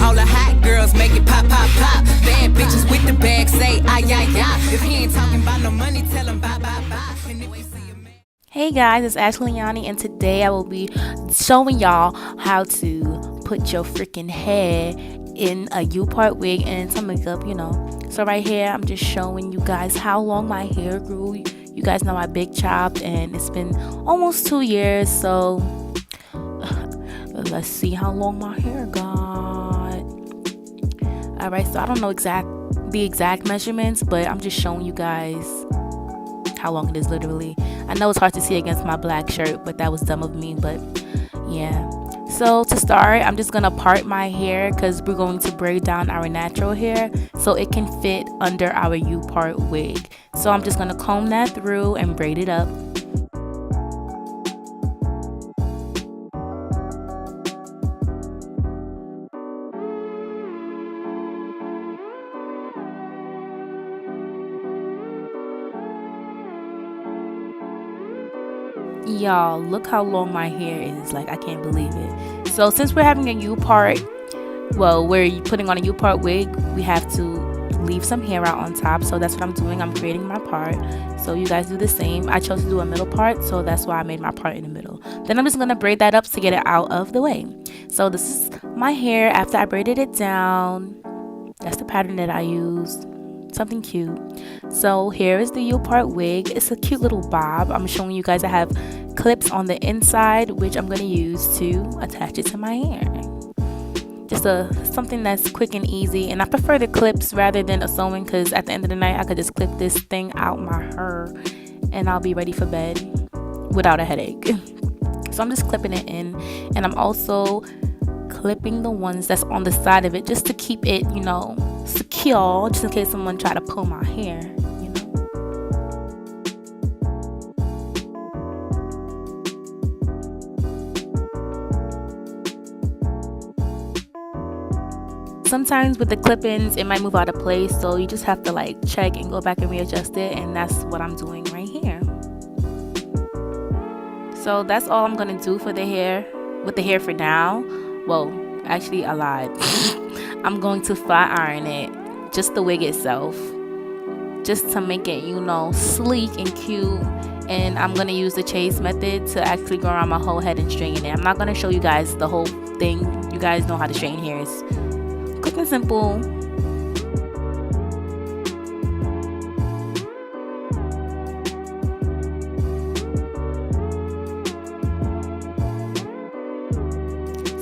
All the hot girls make it pop, pop, pop. Bad bitches with the bag say, ay, ay, ay. If he ain't talking about no money, tell him bye, bye, bye. And if we see a man. Hey guys, it's Jaclyn, and today I will be showing y'all how to put your freaking hair in a U-part wig and some makeup, you know. So right here, I'm just showing you guys how long my hair grew. You guys know I big chopped, and it's been almost 2 years, so let's see how long my hair got. Alright, so I don't know the exact measurements, but I'm just showing you guys how long it is literally. I know it's hard to see against my black shirt, but that was dumb of me, but yeah. So to start, I'm just gonna part my hair because we're going to braid down our natural hair so it can fit under our U-part wig. So I'm just gonna comb that through and braid it up. Y'all, look how long my hair is. Like, I can't believe it. So since we're having a U-part, well, we're putting on a U-part wig, we have to leave some hair out on top. So that's what I'm doing. I'm creating my part. So you guys do the same. I chose to do a middle part, so that's why I made my part in the middle. Then I'm just gonna braid that up to get it out of the way. So this is my hair after I braided it down. That's the pattern that I used. Something cute. So here is the U-part wig. It's a cute little bob. I'm showing you guys I have clips on the inside, which I'm going to use to attach it to my hair. Just something that's quick and easy, and I prefer the clips rather than a sewing because at the end of the night I could just clip this thing out my hair and I'll be ready for bed without a headache. So I'm just clipping it in, and I'm also clipping the ones that's on the side of it just to keep it, you know, secure, just in case someone try to pull my hair, you know. Sometimes with the clip-ins it might move out of place, so you just have to like check and go back and readjust it, and that's what I'm doing right here. So that's all I'm gonna do for the hair, with the hair for now. Well, actually I lied. I'm going to flat iron it, just the wig itself, just to make it, you know, sleek and cute. And I'm going to use the chase method to actually go around my whole head and straighten it. I'm not going to show you guys the whole thing. You guys know how to straighten hair. It's quick and simple.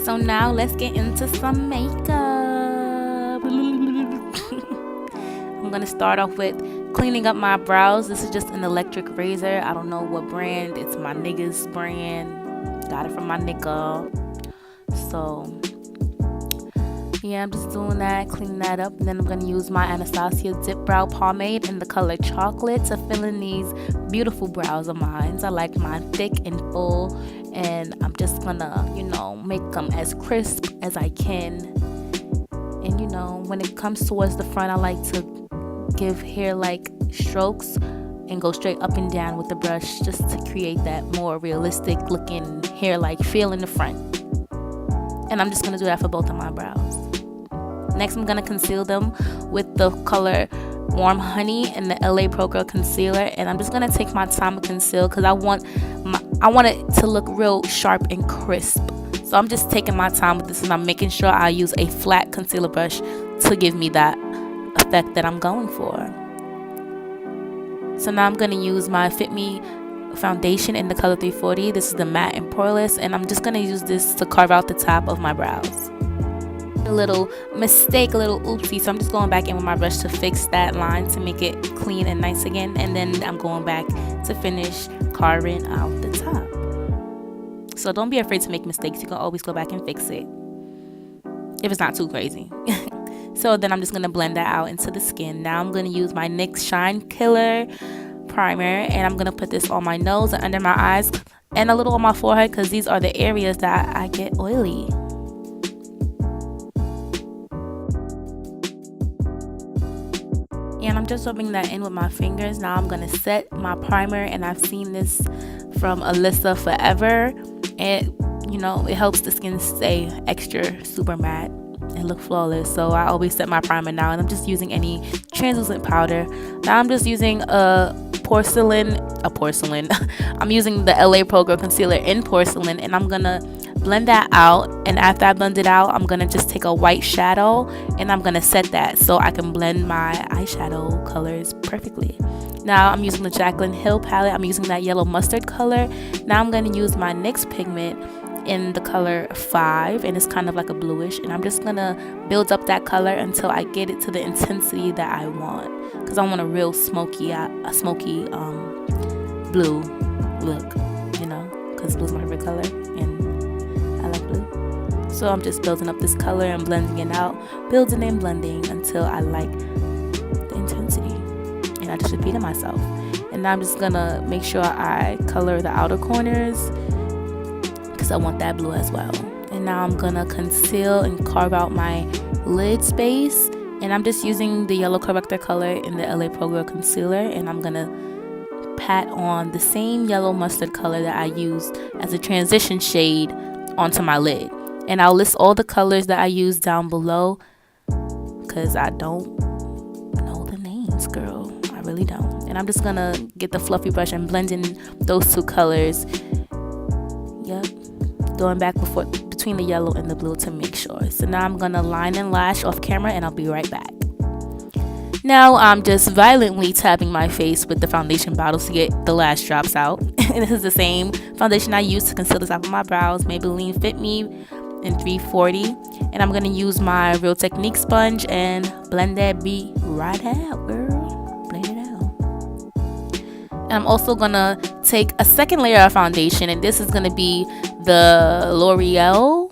So now let's get into some makeup. I'm gonna start off with cleaning up my brows. This is just an electric razor. I don't know what brand. It's my nigga's brand. Got it from my nigga. So yeah, I'm just doing that, cleaning that up, and then I'm gonna use my Anastasia Dipbrow pomade in the color chocolate to fill in these beautiful brows of mine. I like mine thick and full, and I'm just gonna, you know, make them as crisp as I can. And you know, when it comes towards the front, I like to give hair like strokes and go straight up and down with the brush, just to create that more realistic looking hair like feel in the front. And I'm just gonna do that for both of my brows. Next, I'm gonna conceal them with the color Warm Honey and the LA Pro Girl concealer, and I'm just gonna take my time to conceal because I want it to look real sharp and crisp. So I'm just taking my time with this, and I'm making sure I use a flat concealer brush to give me that effect that I'm going for. So now I'm gonna use my Fit Me foundation in the color 340. This is the matte and poreless, and I'm just gonna use this to carve out the top of my brows. A little mistake, a little oopsie, so I'm just going back in with my brush to fix that line to make it clean and nice again, and then I'm going back to finish carving out the top. So don't be afraid to make mistakes. You can always go back and fix it if it's not too crazy. So then I'm just going to blend that out into the skin. Now I'm going to use my NYX Shine Killer primer, and I'm going to put this on my nose and under my eyes and a little on my forehead because these are the areas that I get oily. And I'm just rubbing that in with my fingers. Now I'm going to set my primer, and I've seen this from Alyssa Forever, and you know, it helps the skin stay extra super matte. and look flawless. So I always set my primer now, and I'm just using any translucent powder. Now I'm just using porcelain I'm using the LA Pro Girl concealer in porcelain, and I'm gonna blend that out. And after I blend it out, I'm gonna just take a white shadow and I'm gonna set that so I can blend my eyeshadow colors perfectly. Now I'm using the Jaclyn Hill palette. I'm using that yellow mustard color. Now I'm gonna use my NYX pigment in the color 5, and it's kind of like a bluish, and I'm just gonna build up that color until I get it to the intensity that I want, because I want a real smoky blue look, you know, because blue's my favorite color and I like blue. So I'm just building up this color and blending it out, building and blending until I like the intensity, and I just repeated myself. And now I'm just gonna make sure I color the outer corners because I want that blue as well. And now I'm gonna conceal and carve out my lid space, and I'm just using the yellow corrector color in the LA Pro Girl concealer, and I'm gonna pat on the same yellow mustard color that I used as a transition shade onto my lid. And I'll list all the colors that I use down below because I don't know the names, girl. I really don't. And I'm just gonna get the fluffy brush and blend in those two colors. Yep, going back between the yellow and the blue to make sure. So now I'm gonna line and lash off camera, and I'll be right back. Now I'm just violently tapping my face with the foundation bottles to get the lash drops out. And this is the same foundation I used to conceal the top of my brows, Maybelline Fit Me in 340. And I'm gonna use my Real Technique sponge and blend that beat right out, girl. Blend it out. And I'm also gonna take a second layer of foundation, and this is gonna be the L'Oreal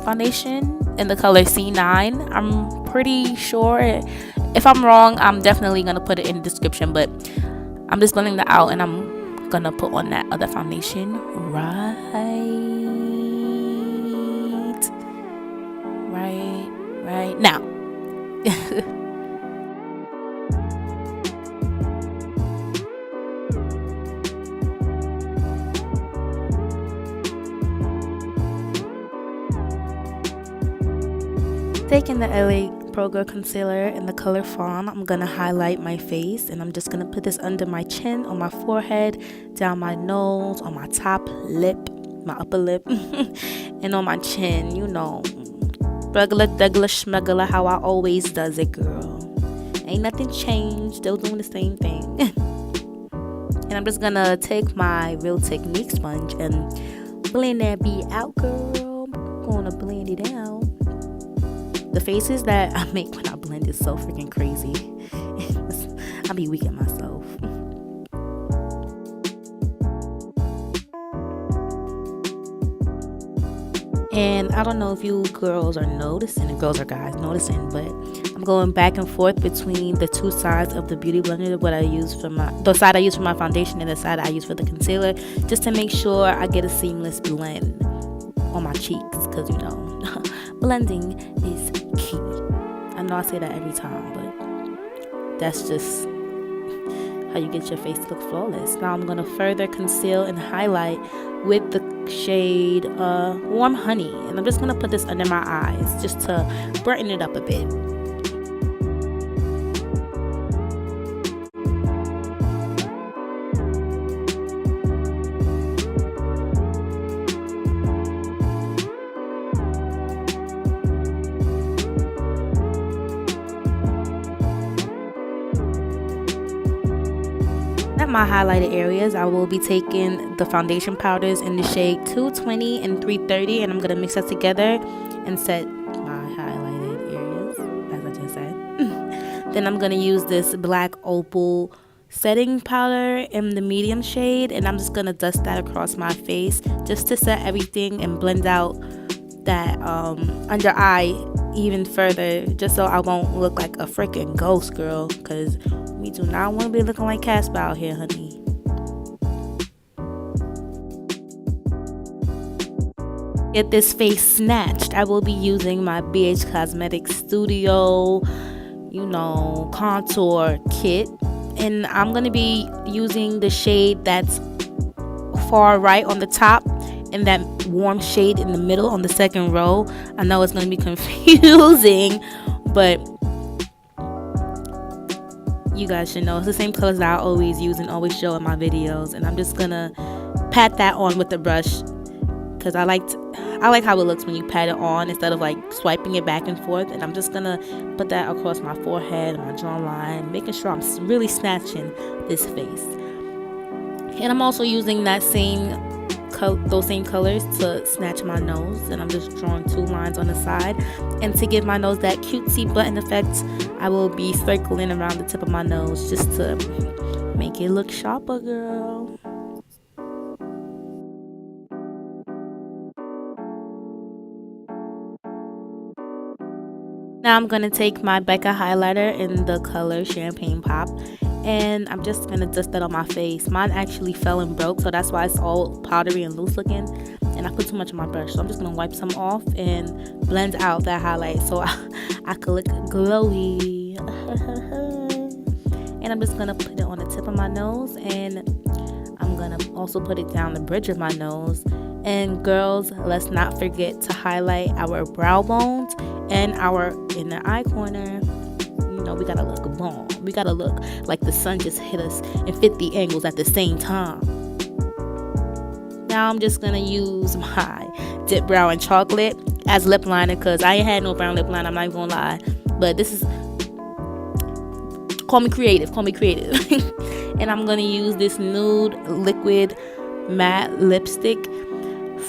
foundation in the color C9. I'm pretty sure. If I'm wrong, I'm definitely gonna put it in the description, but I'm just blending that out, and I'm gonna put on that other foundation right now. Taking the LA Pro Girl concealer in the color Fawn, I'm gonna highlight my face, and I'm just gonna put this under my chin, on my forehead, down my nose, on my top lip, my upper lip, and on my chin. You know, regular schmegula, how I always does it, girl. Ain't nothing changed, still doing the same thing. And I'm just gonna take my Real Technique sponge and blend that beat out, girl. I'm gonna blend it out. The faces that I make when I blend is so freaking crazy. I be weak at myself. And I don't know if you girls are noticing, and girls or guys noticing, but I'm going back and forth between the two sides of the beauty blender, the side I use for my foundation and the side I use for the concealer, just to make sure I get a seamless blend on my cheeks, because you know, blending is key. I know I say that every time, but that's just how you get your face to look flawless. Now I'm going to further conceal and highlight with the shade Warm Honey, and I'm just going to put this under my eyes just to brighten it up a bit. My highlighted areas, I will be taking the foundation powders in the shade 220 and 330, and I'm going to mix that together and set my highlighted areas, as I just said. Then I'm going to use this black opal setting powder in the medium shade, and I'm just going to dust that across my face just to set everything and blend out that under eye even further, just so I won't look like a freaking ghost, girl, because we do not want to be looking like Casper out here, honey. Get this face snatched, I will be using my BH Cosmetics Studio, contour kit, and I'm going to be using the shade that's far right on the top, in that warm shade in the middle on the second row. I know it's going to be confusing, but you guys should know it's the same colors that I always use and always show in my videos. And I'm just going to pat that on with the brush because I like how it looks when you pat it on instead of like swiping it back and forth. And I'm just gonna put that across my forehead, my jawline, making sure I'm really snatching this face. And I'm also using those same colors to snatch my nose, and I'm just drawing 2 lines on the side. And to give my nose that cutesy button effect, I will be circling around the tip of my nose just to make it look sharper, girl. Now I'm going to take my Becca highlighter in the color Champagne Pop, and I'm just going to dust that on my face. Mine actually fell and broke, so that's why it's all powdery and loose looking, and I put too much on my brush. So I'm just going to wipe some off and blend out that highlight so I could look glowy. And I'm just going to put it on the tip of my nose, and I'm going to also put it down the bridge of my nose. And girls, let's not forget to highlight our brow bones and our inner eye corner. You know, we gotta look bomb. We gotta look like the sun just hit us in 50 angles at the same time. Now I'm just gonna use my Dipbrow and Chocolate as lip liner because I ain't had no brown lip liner, I'm not even gonna lie. But this is, call me creative. And I'm gonna use this nude liquid matte lipstick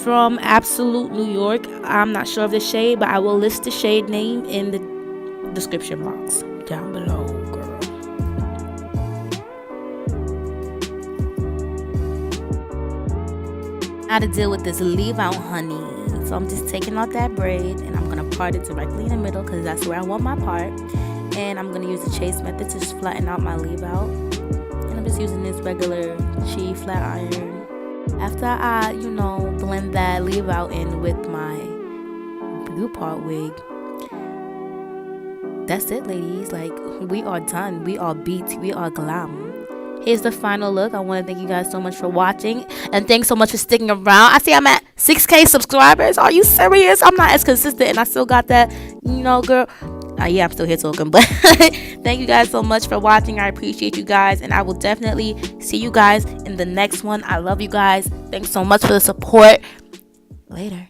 from Absolute New York. I'm not sure of the shade, but I will list the shade name in the description box down below, girl. Now to deal with this leave out honey. So I'm just taking out that braid and I'm gonna part it directly in the middle because that's where I want my part. And I'm gonna use the chase method to just flatten out my leave out. And I'm just using this regular Chi flat iron. After I, blend that leave out in with my Beautiful wig, that's it, ladies. Like, we are done. We are beat. We are glam. Here's the final look. I want to thank you guys so much for watching, and thanks so much for sticking around. I see I'm at 6K subscribers. Are you serious? I'm not as consistent, and I still got that, girl. Yeah, I'm still here talking, but thank you guys so much for watching. I appreciate you guys, and I will definitely see you guys in the next one. I love you guys. Thanks so much for the support. Later.